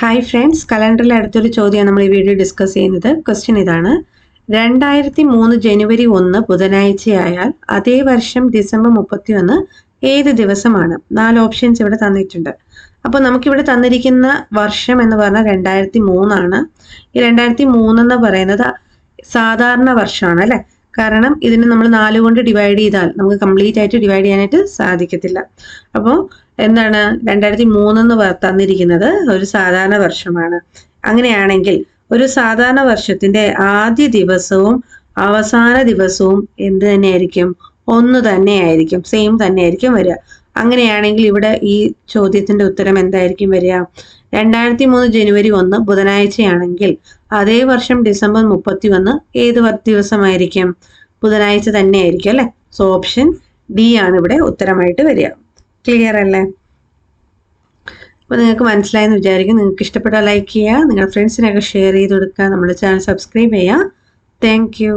Hi friends, കലണ്ടറിലെ അടുത്തൊരു ചോദ്യമാണ് നമ്മൾ ഈ വീഡിയോ ഡിസ്കസ് ചെയ്യുന്നത്. ക്വസ്റ്റ്യൻ ഇതാണ്: 2003 ജനുവരി 1 ബുധനാഴ്ചയായാൽ അതേ വർഷം ഡിസംബർ 31 ഏത് ദിവസമാണ്? 4 ഓപ്ഷൻസ് ഇവിടെ തന്നിട്ടുണ്ട്. അപ്പോൾ നമുക്കിവിടെ തന്നിരിക്കുന്ന വർഷം എന്ന് പറഞ്ഞാൽ 2003 ആണ്. ഈ 2003 എന്ന് പറയുന്നത് സാധാരണ വർഷമാണ് അല്ലേ? കാരണം ഇതിന് നമ്മൾ 4 കൊണ്ട് ഡിവൈഡ് ചെയ്താൽ നമുക്ക് കംപ്ലീറ്റ് ആയിട്ട് ഡിവൈഡ് ചെയ്യാനായിട്ട് സാധിക്കത്തില്ല. അപ്പോൾ എന്താണ് 2003 എന്ന് തന്നിരിക്കുന്നത് ഒരു സാധാരണ വർഷമാണ്. അങ്ങനെയാണെങ്കിൽ ഒരു സാധാരണ വർഷത്തിന്റെ ആദ്യ ദിവസവും അവസാന ദിവസവും എന്ത് തന്നെയായിരിക്കും? ഒന്ന് തന്നെയായിരിക്കും, സെയിം തന്നെയായിരിക്കും വരിക. അങ്ങനെയാണെങ്കിൽ ഇവിടെ ഈ ചോദ്യത്തിന്റെ ഉത്തരം എന്തായിരിക്കും വരിക? 2003 ജനുവരി 1 ബുധനാഴ്ചയാണെങ്കിൽ അതേ വർഷം ഡിസംബർ 31 ഏത് ദിവസമായിരിക്കും? ബുധനാഴ്ച തന്നെയായിരിക്കും അല്ലെ? സോ ഓപ്ഷൻ ഡി ആണ് ഇവിടെ ഉത്തരമായിട്ട് വരിക. ക്ലിയർ അല്ലേ? അപ്പോൾ നിങ്ങൾക്ക് മനസ്സിലായെന്ന് വിചാരിക്കും. നിങ്ങൾക്ക് ഇഷ്ടപ്പെട്ടാൽ ലൈക്ക് ചെയ്യുക, നിങ്ങളുടെ ഫ്രണ്ട്സിനൊക്കെ ഷെയർ ചെയ്ത് കൊടുക്കുക, നമ്മുടെ ചാനൽ സബ്സ്ക്രൈബ് ചെയ്യുക. Thank you.